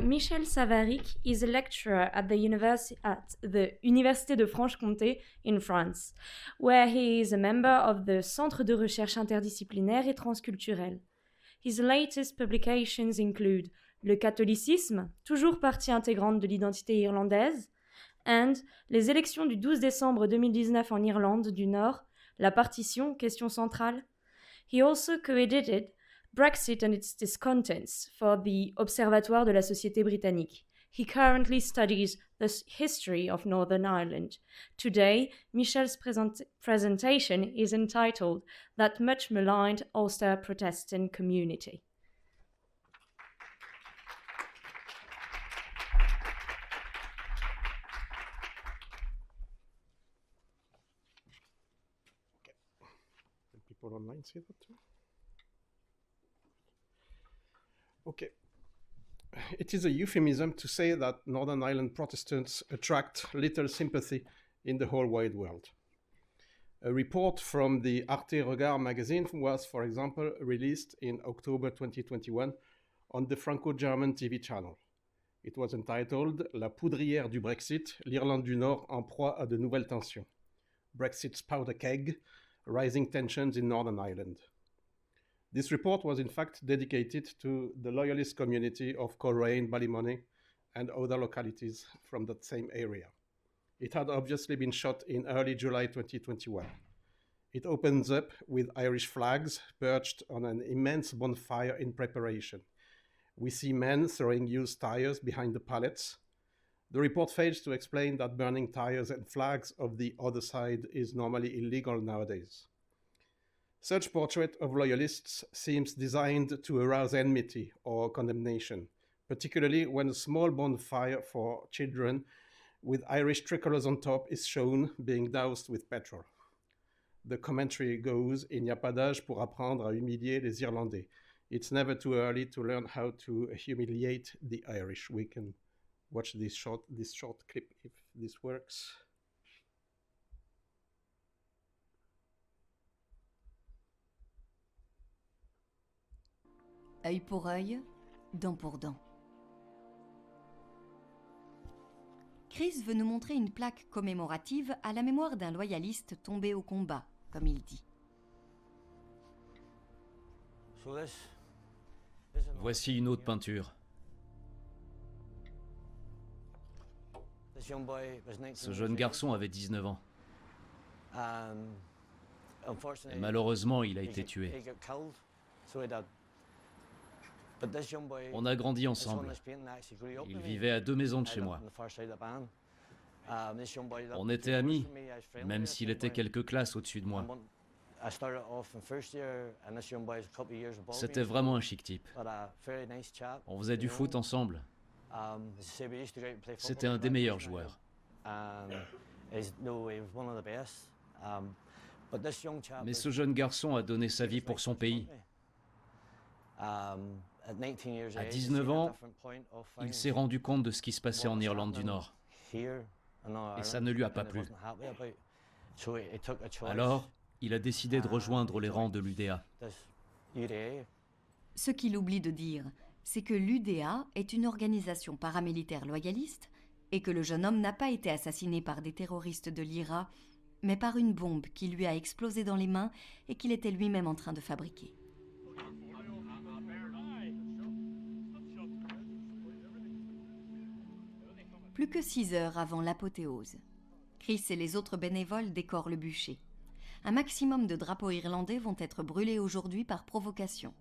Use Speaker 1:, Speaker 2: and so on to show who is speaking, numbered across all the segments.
Speaker 1: Michel Savaric is a lecturer at the Université de Franche-Comté in France, where he is a member of the Centre de recherche interdisciplinaire et transculturel. His latest publications include Le catholicisme, toujours partie intégrante de l'identité irlandaise, and Les élections du 12 décembre 2019 en Irlande du Nord, la partition, question centrale. He also co-edited Brexit and its discontents for the Observatoire de la Société britannique. He currently studies the history of Northern Ireland. Today, Michel's presentation is entitled That Much Maligned Ulster Protestant Community.
Speaker 2: Can people online see that too? Okay. It is a euphemism to say that Northern Ireland Protestants attract little sympathy in the whole wide world. A report from the Arte Regard magazine was, for example, released in October 2021 on the Franco-German TV channel. It was entitled La poudrière du Brexit, l'Irlande du Nord en proie à de nouvelles tensions. Brexit's powder keg, rising tensions in Northern Ireland. This report was in fact dedicated to the loyalist community of Coleraine, Ballymoney, and other localities from that same area. It had obviously been shot in early July 2021. It opens up with Irish flags perched on an immense bonfire in preparation. We see men throwing used tires behind the pallets. The report fails to explain that burning tires and flags of the other side is normally illegal nowadays. Such portrait of loyalists seems designed to arouse enmity or condemnation, particularly when a small bonfire for children with Irish tricolors on top is shown being doused with petrol. The commentary goes, il n'y a pas d'âge pour apprendre à humilier les Irlandais. It's never too early to learn how to humiliate the Irish. We can watch this short clip if this works.
Speaker 3: Œil pour œil, dent pour dent. Chris veut nous montrer une plaque commémorative à la mémoire d'un loyaliste tombé au combat, comme il dit.
Speaker 4: Voici une autre peinture. Ce jeune garçon avait 19 ans. Et malheureusement, il a été tué. On a grandi ensemble. Il vivait à 2 maisons de chez moi. On était amis, même s'il était quelques classes au-dessus de moi. C'était vraiment un chic type. On faisait du foot ensemble. C'était un des meilleurs joueurs. Mais ce jeune garçon a donné sa vie pour son pays. À 19 ans, il s'est rendu compte de ce qui se passait en Irlande du Nord. Et ça ne lui a pas plu. Alors, il a décidé de rejoindre les rangs de l'UDA.
Speaker 3: Ce qu'il oublie de dire, c'est que l'UDA est une organisation paramilitaire loyaliste et que le jeune homme n'a pas été assassiné par des terroristes de l'IRA, mais par une bombe qui lui a explosé dans les mains et qu'il était lui-même en train de fabriquer. Plus que 6 heures avant l'apothéose. Chris et les autres bénévoles décorent le bûcher. Un maximum de drapeaux irlandais vont être brûlés aujourd'hui par provocation.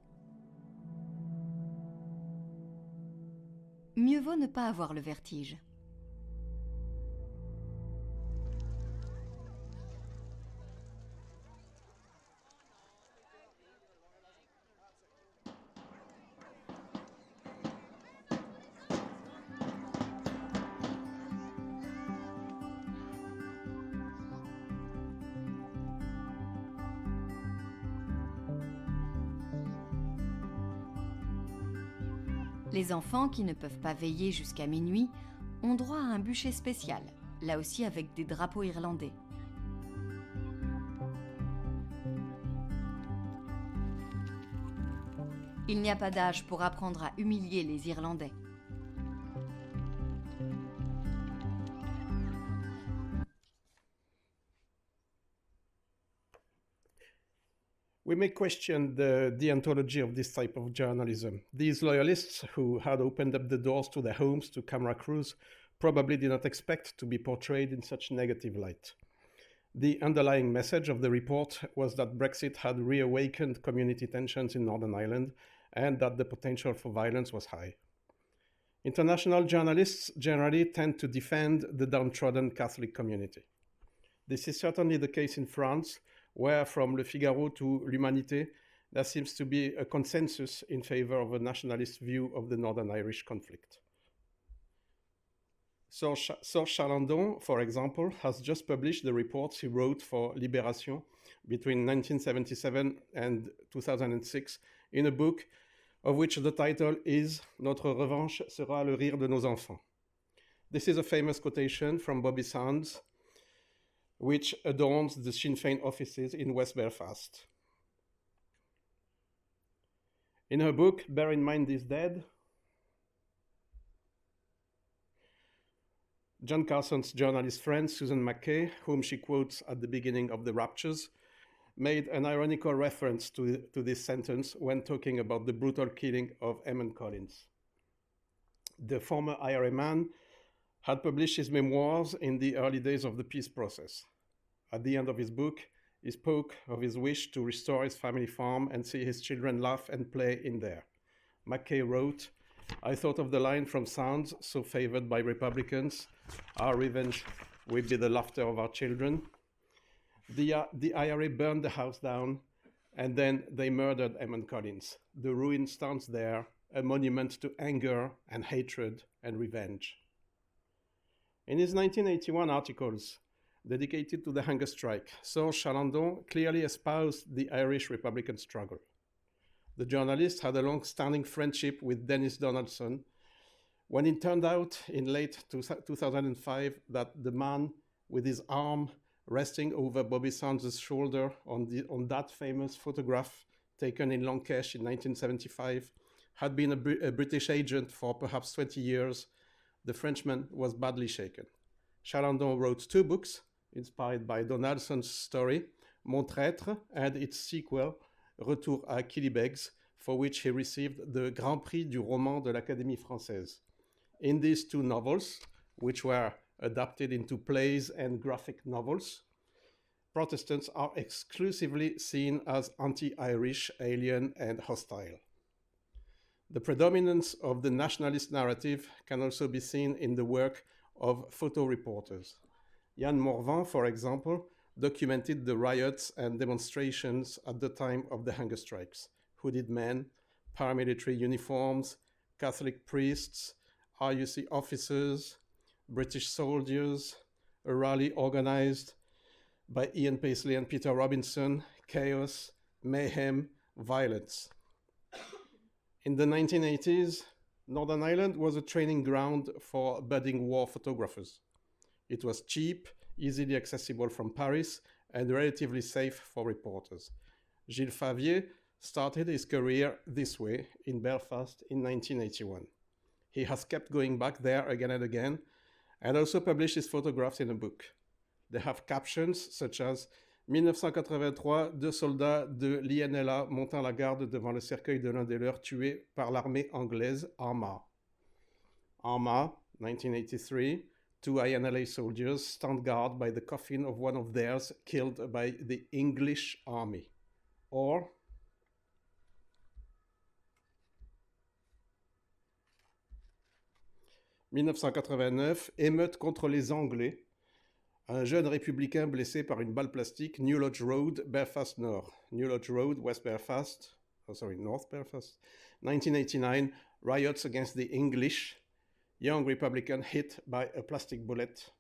Speaker 3: Mieux vaut ne pas avoir le vertige. Les enfants qui ne peuvent pas veiller jusqu'à minuit ont droit à un bûcher spécial, là aussi avec des drapeaux irlandais. Il n'y a pas d'âge pour apprendre à humilier les Irlandais.
Speaker 2: We may question the deontology of this type of journalism. These loyalists who had opened up the doors to their homes to camera crews probably did not expect to be portrayed in such negative light. The underlying message of the report was that Brexit had reawakened community tensions in Northern Ireland and that the potential for violence was high. International journalists generally tend to defend the downtrodden Catholic community. This is certainly the case in France, where from Le Figaro to L'Humanité, there seems to be a consensus in favor of a nationalist view of the Northern Irish conflict. Serge Chalandon, for example, has just published the reports he wrote for Libération between 1977 and 2006 in a book of which the title is Notre revanche sera le rire de nos enfants. This is a famous quotation from Bobby Sands, which adorns the Sinn Féin offices in West Belfast. In her book, Bear in Mind Is Dead, John Carson's journalist friend, Susan McKay, whom she quotes at the beginning of The Raptures, made an ironical reference to this sentence when talking about the brutal killing of Eamon Collins. The former IRA man had published his memoirs in the early days of the peace process. At the end of his book, he spoke of his wish to restore his family farm and see his children laugh and play in there. McKay wrote, I thought of the line from Sounds, so favored by Republicans, our revenge will be the laughter of our children. The IRA burned the house down, and then they murdered Eamon Collins. The ruin stands there, a monument to anger and hatred and revenge. In his 1981 articles dedicated to the hunger strike, Serge Chalandon clearly espoused the Irish Republican struggle. The journalist had a long-standing friendship with Dennis Donaldson, when it turned out in late 2005 that the man with his arm resting over Bobby Sands' shoulder on that famous photograph taken in Lankesh in 1975 had been a British agent for perhaps 20 years, the Frenchman was badly shaken. Chalandon wrote 2 books inspired by Donaldson's story, Mon Traître, and its sequel, Retour à Killybegs, for which he received the Grand Prix du Roman de l'Académie Française. In these 2 novels, which were adapted into plays and graphic novels, Protestants are exclusively seen as anti-Irish, alien, and hostile. The predominance of the nationalist narrative can also be seen in the work of photo reporters. Yann Morvan, for example, documented the riots and demonstrations at the time of the hunger strikes. Hooded men, paramilitary uniforms, Catholic priests, RUC officers, British soldiers, a rally organized by Ian Paisley and Peter Robinson, chaos, mayhem, violence. In the 1980s, Northern Ireland was a training ground for budding war photographers. It was cheap, easily accessible from Paris, and relatively safe for reporters. Gilles Favier started his career this way in Belfast in 1981. He has kept going back there again and again, and also published his photographs in a book. They have captions such as 1983, 2 soldats de l'INLA montant la garde devant le cercueil de l'un des leurs tués par l'armée anglaise Armagh. Armagh, 1983, 2 INLA soldiers stand guard by the coffin of one of theirs killed by the English army. Or 1989, émeute contre les Anglais. Un jeune républicain blessé par une balle plastique, New Lodge Road, Belfast Nord. New Lodge Road, North Belfast. 1989, riots against the English. Young Republican hit by a plastic bullet.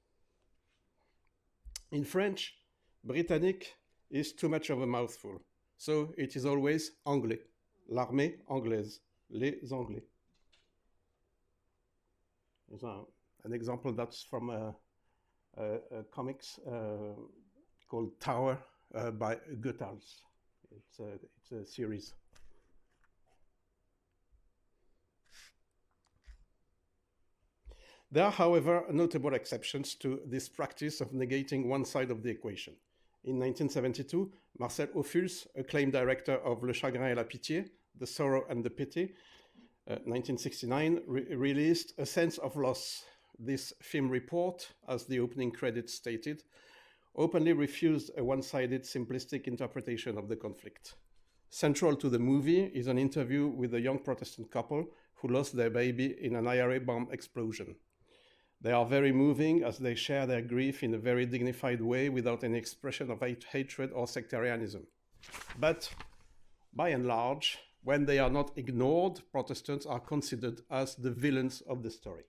Speaker 2: In French, Britannique is too much of a mouthful. So it is always Anglais. L'armée anglaise. Les Anglais. There's an example that's from a comics called Tower by Goethals. It's a series. There are, however, notable exceptions to this practice of negating one side of the equation. In 1972, Marcel Ophuls, acclaimed director of Le Chagrin et la Pitié, The Sorrow and the Pity, 1969, released A Sense of Loss. This film report, as the opening credits stated, openly refused a one-sided, simplistic interpretation of the conflict. Central to the movie is an interview with a young Protestant couple who lost their baby in an IRA bomb explosion. They are very moving as they share their grief in a very dignified way without any expression of hatred or sectarianism. But by and large, when they are not ignored, Protestants are considered as the villains of the story.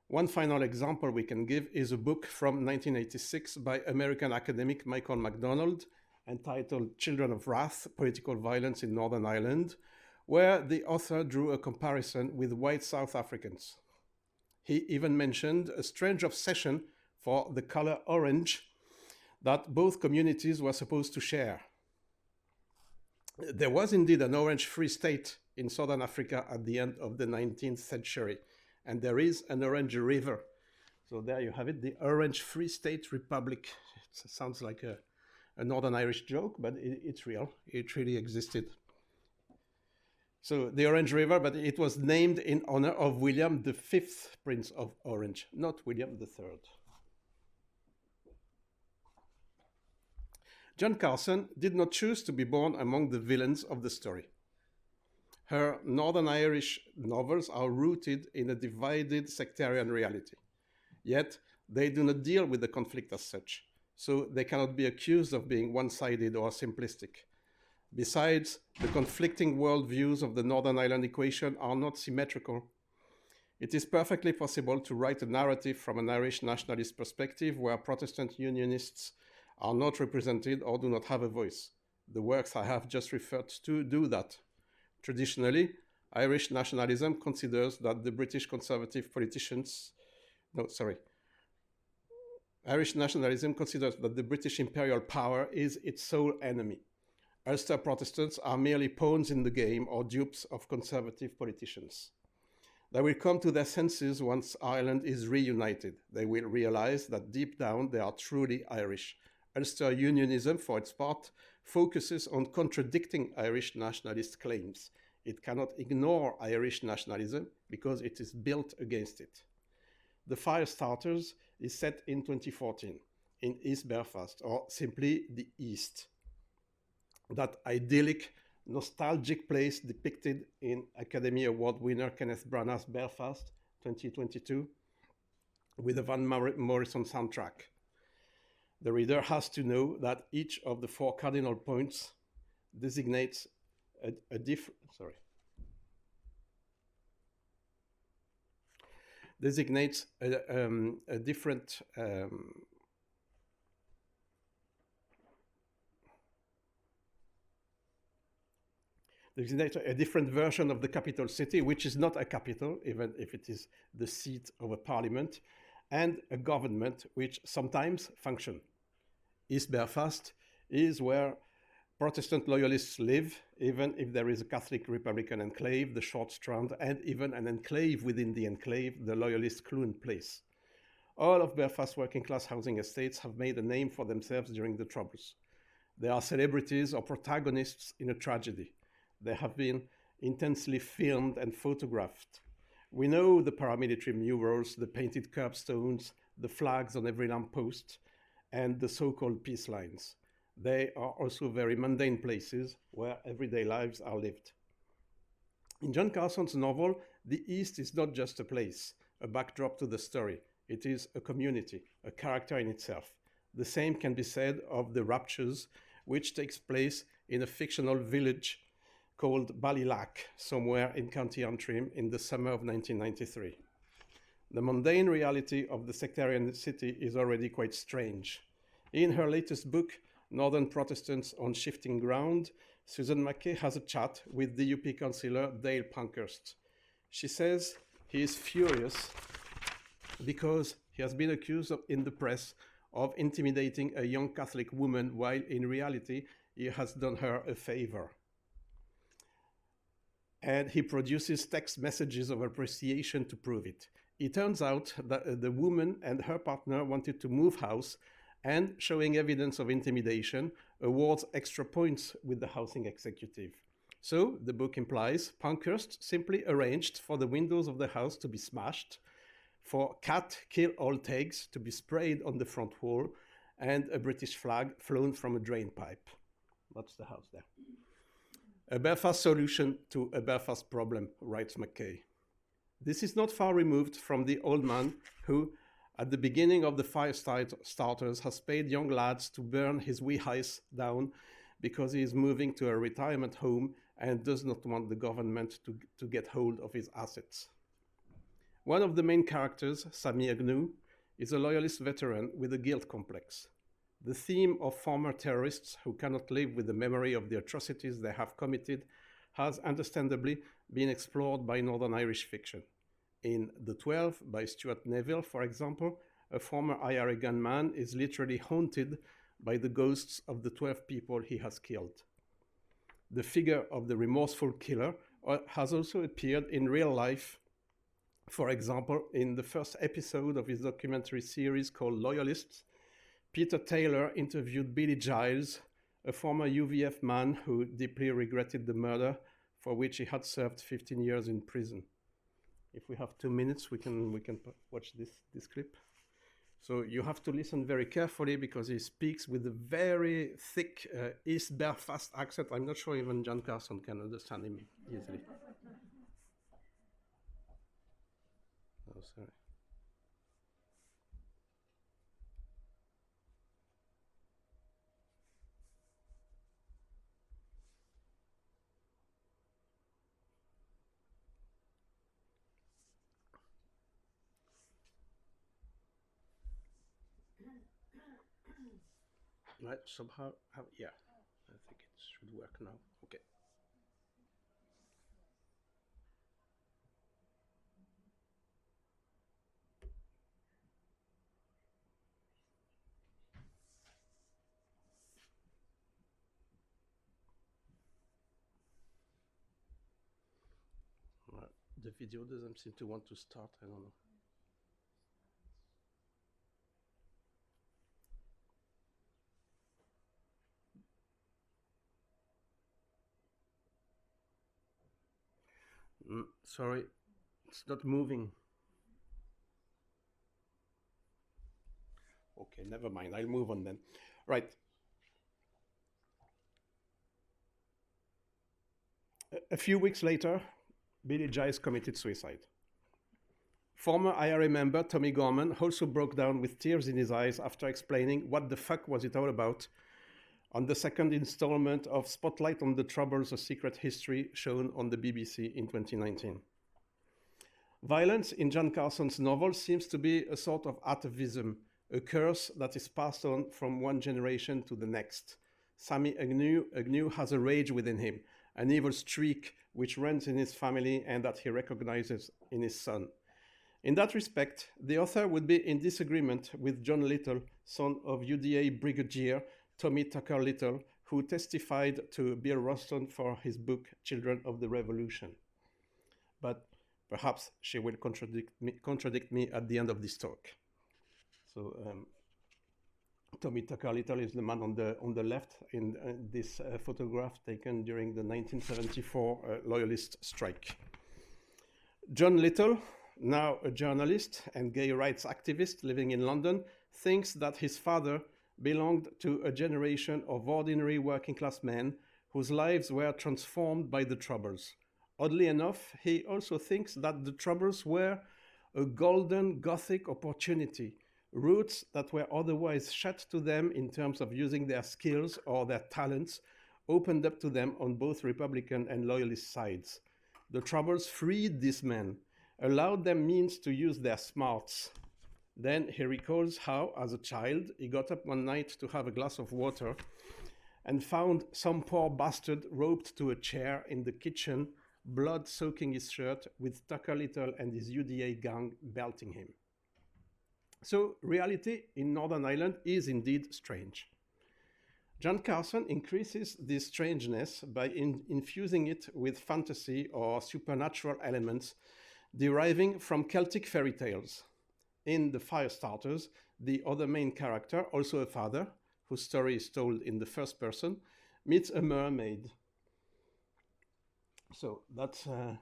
Speaker 2: One final example we can give is a book from 1986 by American academic Michael McDonald entitled Children of Wrath, Political Violence in Northern Ireland, where the author drew a comparison with white South Africans. He even mentioned a strange obsession for the color orange that both communities were supposed to share. There was indeed an Orange Free State in Southern Africa at the end of the 19th century, and there is an Orange River. So there you have it, the Orange Free State Republic. It sounds like a Northern Irish joke, but it's real. It really existed. So the Orange River, but it was named in honor of William V, Prince of Orange, not William III. Joan Carson did not choose to be born among the villains of the story. Her Northern Irish novels are rooted in a divided sectarian reality. Yet, they do not deal with the conflict as such, so they cannot be accused of being one-sided or simplistic. Besides, the conflicting worldviews of the Northern Ireland equation are not symmetrical. It is perfectly possible to write a narrative from an Irish nationalist perspective where Protestant Unionists are not represented or do not have a voice. The works I have just referred to do that. Traditionally, Irish nationalism considers that the British conservative Irish nationalism considers that the British imperial power is its sole enemy. Ulster Protestants are merely pawns in the game or dupes of conservative politicians. They will come to their senses once Ireland is reunited. They will realize that deep down they are truly Irish. Ulster Unionism, for its part, focuses on contradicting Irish nationalist claims. It cannot ignore Irish nationalism because it is built against it. The Firestarters is set in 2014 in East Belfast, or simply the East. That idyllic, nostalgic place depicted in Academy Award winner Kenneth Branagh's Belfast 2022 with a Van Morrison soundtrack. The reader has to know that each of the four cardinal points designates a different version of the capital city, which is not a capital, even if it is the seat of a parliament, and a government which sometimes function. East Belfast is where Protestant loyalists live, even if there is a Catholic Republican enclave, the Short Strand, and even an enclave within the enclave, the loyalist Clun Place. All of Belfast's working-class housing estates have made a name for themselves during the Troubles. They are celebrities or protagonists in a tragedy. They have been intensely filmed and photographed. We know the paramilitary murals, the painted curbstones, the flags on every lamppost, and the so-called peace lines. They are also very mundane places where everyday lives are lived. In John Carson's novel, the East is not just a place, a backdrop to the story. It is a community, a character in itself. The same can be said of The Raptures, which takes place in a fictional village called Ballylack, somewhere in County Antrim in the summer of 1993. The mundane reality of the sectarian city is already quite strange. In her latest book, Northern Protestants on Shifting Ground, Susan McKay has a chat with DUP councillor Dale Pankhurst. She says he is furious because he has been accused in the press of intimidating a young Catholic woman while in reality he has done her a favor. And he produces text messages of appreciation to prove it. It turns out that the woman and her partner wanted to move house, and showing evidence of intimidation awards extra points with the housing executive. So, the book implies, Pankhurst simply arranged for the windows of the house to be smashed, for cat kill all tags to be sprayed on the front wall, and a British flag flown from a drain pipe. That's the house there. A Belfast solution to a Belfast problem, writes Mackay. This is not far removed from the old man who, at the beginning of the fire starters, has paid young lads to burn his wee house down because he is moving to a retirement home and does not want the government to get hold of his assets. One of the main characters, Sami Agnew, is a loyalist veteran with a guilt complex. The theme of former terrorists who cannot live with the memory of the atrocities they have committed has understandably been explored by Northern Irish fiction. In The 12 by Stuart Neville, for example, a former IRA gunman is literally haunted by the ghosts of the 12 people he has killed. The figure of the remorseful killer has also appeared in real life. For example, in the first episode of his documentary series called Loyalists, Peter Taylor interviewed Billy Giles, a former UVF man who deeply regretted the murder for which he had served 15 years in prison. If we have 2 minutes, we can watch this clip. So you have to listen very carefully because he speaks with a very thick East Belfast accent. I'm not sure even John Carson can understand him easily. Oh, sorry. Right, somehow, yeah, I think it should work now. Okay. The video doesn't seem to want to start, I don't know. Sorry, it's not moving. Okay, never mind. I'll move on then. Right. A few weeks later, Billy Giles committed suicide. Former IRA member Tommy Gorman also broke down with tears in his eyes after explaining what the fuck was it all about on the second installment of Spotlight on the Troubles, A Secret History, shown on the BBC in 2019. Violence in John Carson's novel seems to be a sort of atavism, a curse that is passed on from one generation to the next. Sami Agnew has a rage within him, an evil streak which runs in his family and that he recognizes in his son. In that respect, the author would be in disagreement with John Little, son of UDA Brigadier Tommy Tucker Little, who testified to Bill Roston for his book Children of the Revolution. But perhaps she will contradict me at the end of this talk. So Tommy Tucker Little is the man on the left in this photograph taken during the 1974 Loyalist strike. John Little, now a journalist and gay rights activist living in London, thinks that his father belonged to a generation of ordinary working-class men whose lives were transformed by the Troubles. Oddly enough, he also thinks that the Troubles were a golden Gothic opportunity, routes that were otherwise shut to them in terms of using their skills or their talents, opened up to them on both Republican and Loyalist sides. The Troubles freed these men, allowed them means to use their smarts. Then he recalls how, as a child, he got up one night to have a glass of water and found some poor bastard roped to a chair in the kitchen, blood soaking his shirt, with Tucker Little and his UDA gang belting him. So reality in Northern Ireland is indeed strange. John Carson increases this strangeness by infusing it with fantasy or supernatural elements, deriving from Celtic fairy tales. In The Firestarters, the other main character, also a father, whose story is told in the first person, meets a mermaid. So that's a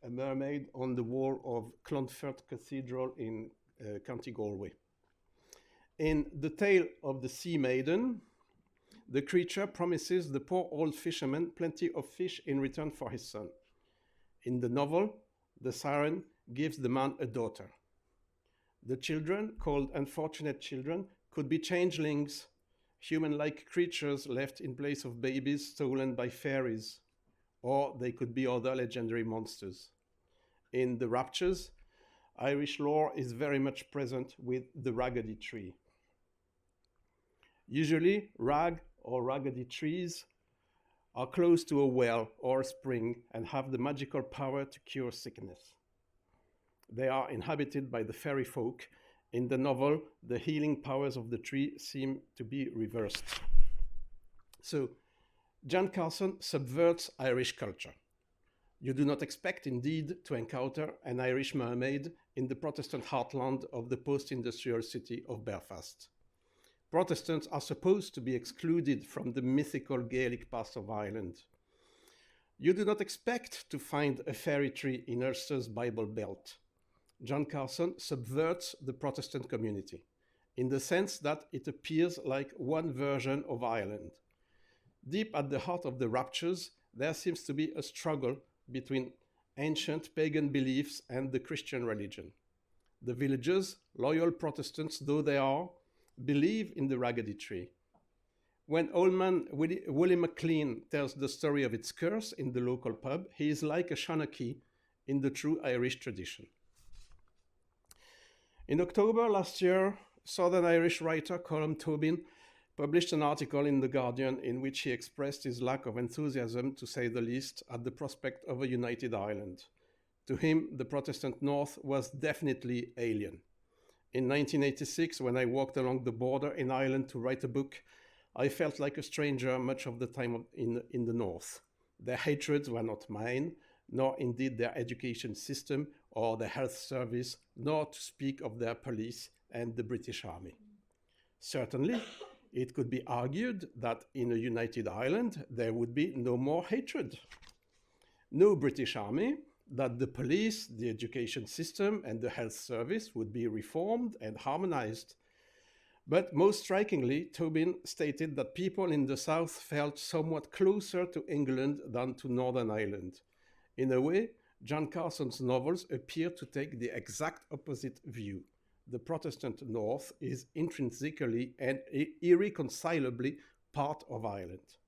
Speaker 2: mermaid on the wall of Clonfert Cathedral in County Galway. In The Tale of the Sea Maiden, the creature promises the poor old fisherman plenty of fish in return for his son. In the novel, the siren gives the man a daughter. The children, called unfortunate children, could be changelings, human-like creatures left in place of babies stolen by fairies, or they could be other legendary monsters. In The Raptures, Irish lore is very much present with the raggedy tree. Usually, rag or raggedy trees are close to a well or a spring and have the magical power to cure sickness. They are inhabited by the fairy folk. In the novel, the healing powers of the tree seem to be reversed. So, John Carson subverts Irish culture. You do not expect, indeed, to encounter an Irish mermaid in the Protestant heartland of the post-industrial city of Belfast. Protestants are supposed to be excluded from the mythical Gaelic past of Ireland. You do not expect to find a fairy tree in Ulster's Bible Belt. John Carson subverts the Protestant community, in the sense that it appears like one version of Ireland. Deep at the heart of the Raptures, there seems to be a struggle between ancient pagan beliefs and the Christian religion. The villagers, loyal Protestants though they are, believe in the raggedy tree. When old man Willie McLean tells the story of its curse in the local pub, he is like a Shanachie in the true Irish tradition. In October last year, Southern Irish writer Colm Tobin published an article in The Guardian in which he expressed his lack of enthusiasm, to say the least, at the prospect of a united Ireland. To him, the Protestant North was definitely alien. In 1986, when I walked along the border in Ireland to write a book, I felt like a stranger much of the time in the North. Their hatreds were not mine, nor indeed their education system or their health service, nor to speak of their police and the British Army. Certainly, it could be argued that in a united Ireland, there would be no more hatred. No British Army, that the police, the education system, and the health service would be reformed and harmonized. But most strikingly, Tobin stated that people in the South felt somewhat closer to England than to Northern Ireland. In a way, John Carson's novels appear to take the exact opposite view. The Protestant North is intrinsically and irreconcilably part of Ireland.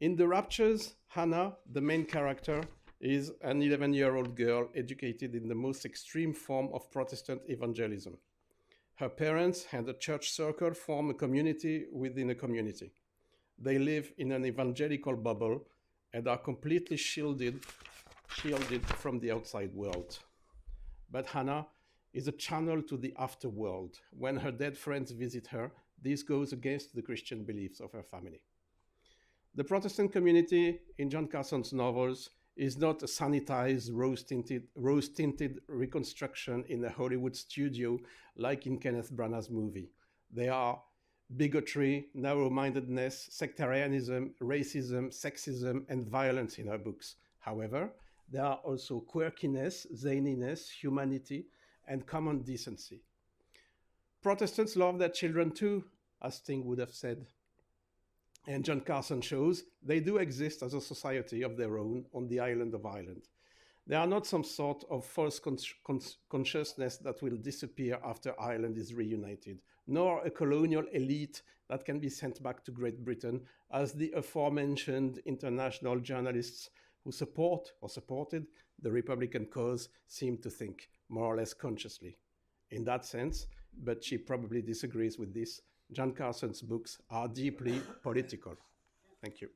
Speaker 2: In The Raptures, Hannah, the main character, is an 11-year-old girl educated in the most extreme form of Protestant evangelism. Her parents and a church circle form a community within a community. They live in an evangelical bubble and are completely shielded from the outside world. But Hannah is a channel to the afterworld. When her dead friends visit her, this goes against the Christian beliefs of her family. The Protestant community in John Carson's novels is not a sanitized, rose-tinted reconstruction in a Hollywood studio like in Kenneth Branagh's movie. They are bigotry, narrow-mindedness, sectarianism, racism, sexism, and violence in her books. However, there are also quirkiness, zaniness, humanity, and common decency. Protestants love their children too, as Sting would have said. And John Carson shows they do exist as a society of their own on the island of Ireland. They are not some sort of false consciousness that will disappear after Ireland is reunited, nor a colonial elite that can be sent back to Great Britain, as the aforementioned international journalists who support or supported the Republican cause seem to think, more or less consciously. In that sense, but she probably disagrees with this, John Carson's books are deeply political. Thank you.